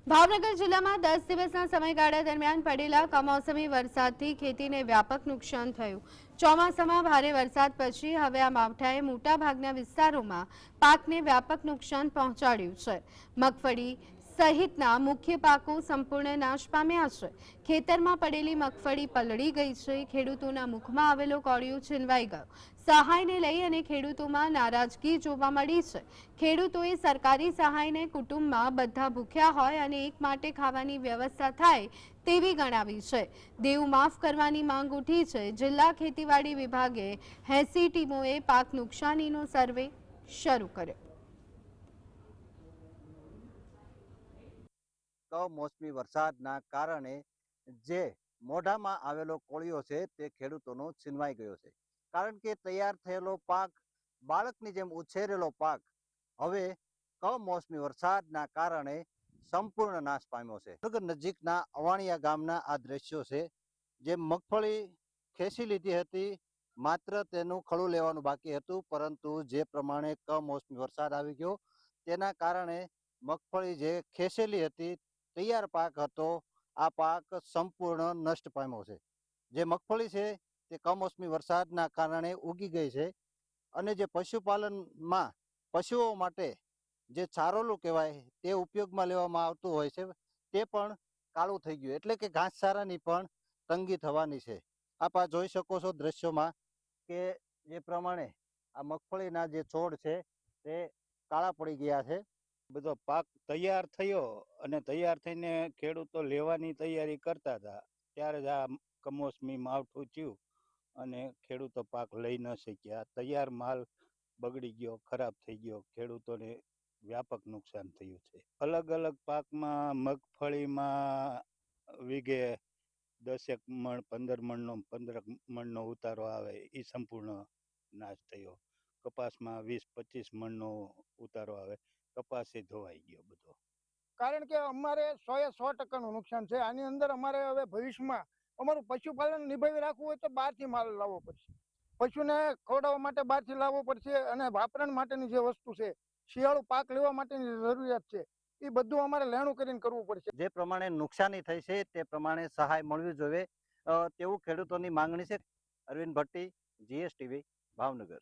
ભાવનગર જિલ્લામાં 10 દિવસના સમયગાળા દરમિયાન પડેલા કમોસમી વરસાદથી ખેતીને વ્યાપક નુકસાન થયું। ચોમાસામાં ભારે વરસાદ પછી હવે આ માવઠાએ મોટાભાગના વિસ્તારોમાં પાકને વ્યાપક નુકસાન પહોંચાડ્યું છે। મગફળી સહિતના મુખ્ય પાકો સંપૂર્ણ નાશ પામ્યા છે। ખેતરમાં પડેલી મગફળી પલળી ગઈ છે। ખેડૂતોના મુખમાં આવેલો કોળિયો છીનવાઈ ગયો। સહાયને લઈ અને ખેડૂતોમાં નારાજગી જોવા મળી છે। ખેડૂતોએ સરકારી સહાયને કુટુંબમાં બધા ભૂખ્યા હોય અને એક માટે ખાવાની વ્યવસ્થા થાય તેવી ગણાવી છે। દેવું માફ કરવાની માંગ ઉઠી છે। જિલ્લા ખેતીવાડી વિભાગે 80 ટીમોએ પાક નુકસાનીનો સર્વે શરૂ કર્યો। કમોસમી વરસાદના કારણે જે મોઢામાં આવેલો કોળિયો છે તે ખેડૂતોનો છીનવાઈ ગયો છે। કારણ કે તૈયાર થયેલો પાક, બાળકની જેમ ઉછેરેલો પાક હવે કમોસમી વરસાદના કારણે સંપૂર્ણ નાશ પામ્યો છે। ભાવનગર નજીકના અવાણિયા ગામના આ દ્રશ્યો છે। જે મગફળી ખેંચી લીધી હતી, માત્ર તેનું ખળું લેવાનું બાકી હતું, પરંતુ જે પ્રમાણે કમોસમી વરસાદ આવી ગયો તેના કારણે મગફળી જે ખેંચેલી હતી, તૈયાર પાક હતો, આ પાક સંપૂર્ણ નષ્ટ પામ્યો છે। જે મગફળી છે તે કમોસમી વરસાદના કારણે ઉગી ગઈ છે અને જે પશુપાલનમાં પશુઓ માટે જે ચારોલું કહેવાય તે ઉપયોગમાં લેવામાં આવતું હોય છે તે પણ કાળું થઈ ગયું, એટલે કે ઘાસચારાની પણ તંગી થવાની છે। આપ આ જોઈ શકો છો દ્રશ્યોમાં કે જે પ્રમાણે આ મગફળીના જે છોડ છે તે કાળા પડી ગયા છે। બધો પાક તૈયાર થયો અને તૈયાર થઈને ખેડૂતો લેવાની તૈયારી કરતા હતા ત્યારે જ આ કમોસમી માવઠું થયું અને ખેડૂતો પાક લઈ ન શક્યા। તૈયાર માલ બગડી ગયો, ખરાબ થઈ ગયો, ખેડૂતોને વ્યાપક નુકસાન થયું છે। અલગ અલગ પાકમાં મગફળીમાં વીઘે 10 મણ 15 મણનો ઉતારો આવે એ સંપૂર્ણ નાશ થયો। કપાસમાં 20-25 મણનો ઉતારો આવે, કપાસે ધોવાઈ ગયો બધો। કારણ કે અમારે 100% નુકસાન છે। આની અંદર અમારે હવે ભવિષ્યમાં અમારું પશુપાલન નિભાવી રાખવું હોય તો બહારથી માલ લાવવો પડશે, પશુને ખવડાવવા માટે બહારથી લાવવો પડશે અને વાપરણ માટેની જે વસ્તુ છે, શિયાળુ પાક લેવા માટેની જરૂરિયાત છે, એ બધું અમારે લેણું કરીને કરવું પડશે। જે પ્રમાણે નુકસાની થઈ છે તે પ્રમાણે સહાય મળવી જોઈએ તેવું ખેડૂતોની માંગણી છે। અરવિંદ ભટ્ટી, GSTV, ભાવનગર।